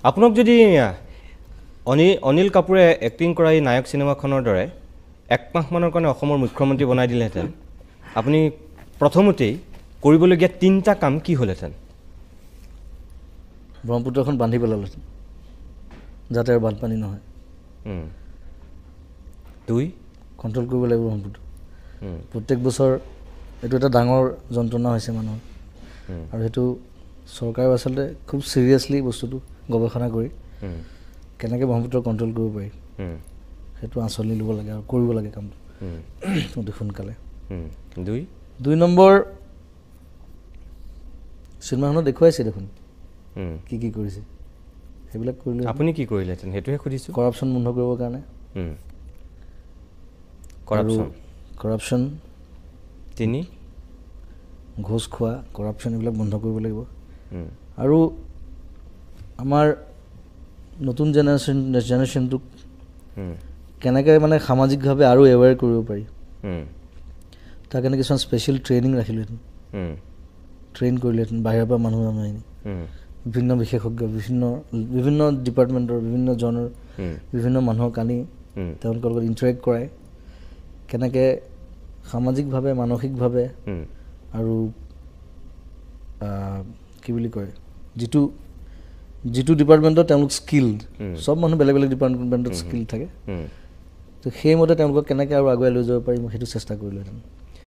আপোনাক যদি অনিল কাপুৰে এক্টিং কৰা এই নায়ক সিনেমাখনৰ দৰে একমাহমানৰ কাৰণে অসমৰ মুখ্যমন্ত্ৰী বনাই দিলেহেঁতেন আপুনি প্ৰথমতেই কৰিবলগীয়া তিনিটা কাম কি হ'লহেঁতেন ব্ৰহ্মপুত্ৰখন বান্ধি পেলালেহেঁতেন যাতে আৰু বানপানী নহয় দুই কণ্ট্ৰল কৰিব লাগিব ব্ৰহ্মপুত্ৰ প্ৰত্যেক বছৰ এইটো এটা ডাঙৰ যন্ত্ৰণা হৈছে মানুহৰ আৰু সেইটো চৰকাৰে আচলতে খুব চিৰিয়াছলি বস্তুটো গৱেষণা কৰি কেনেকৈ ব্ৰহ্মপুত্ৰ কণ্ট্ৰল কৰিব পাৰি সেইটো আঁচনি ল'ব লাগে আৰু কৰিব লাগে কামটো অতি সোনকালে দুই নম্বৰ চিনেমাখনত দেখুৱাইছে দেখোন কি কি কৰিছে সেইবিলাক কৰিলে আপুনি কি কৰিলেহেঁতেন সেইটোহে সুধিছোঁ কৰাপশ্যন বন্ধ কৰিবৰ কাৰণে কৰাপশ্যন তিনি ঘোষ খোৱা কৰাপশ্যন এইবিলাক বন্ধ কৰিব লাগিব আৰু আমাৰ নতুন জেনেৰেশ্যনটোক কেনেকৈ মানে সামাজিকভাৱে আৰু এৱেৰ কৰিব পাৰি তাৰ কাৰণে কিছুমান স্পেচিয়েল ট্ৰেইনিং ৰাখিলোহেঁতেন ট্ৰেইন কৰিলেহেঁতেন বাহিৰৰ পৰা মানুহ আনি বিভিন্ন বিশেষজ্ঞ বিভিন্ন ডিপাৰ্টমেণ্টৰ বিভিন্ন জনৰ বিভিন্ন মানুহক আনি তেওঁলোকৰ লগত ইণ্টাৰেক্ট কৰাই কেনেকৈ সামাজিকভাৱে মানসিকভাৱে আৰু কি বুলি কয় যিটো ডিপাৰ্টমেণ্টত তেওঁলোক স্কিল্ড চব মানুহ বেলেগ বেলেগ ডিপাৰ্টমেণ্টত স্কিল থাকে তো সেইমতে তেওঁলোকক কেনেকৈ আৰু আগুৱাই লৈ যাব পাৰিম সেইটো চেষ্টা কৰিলোহেঁতেন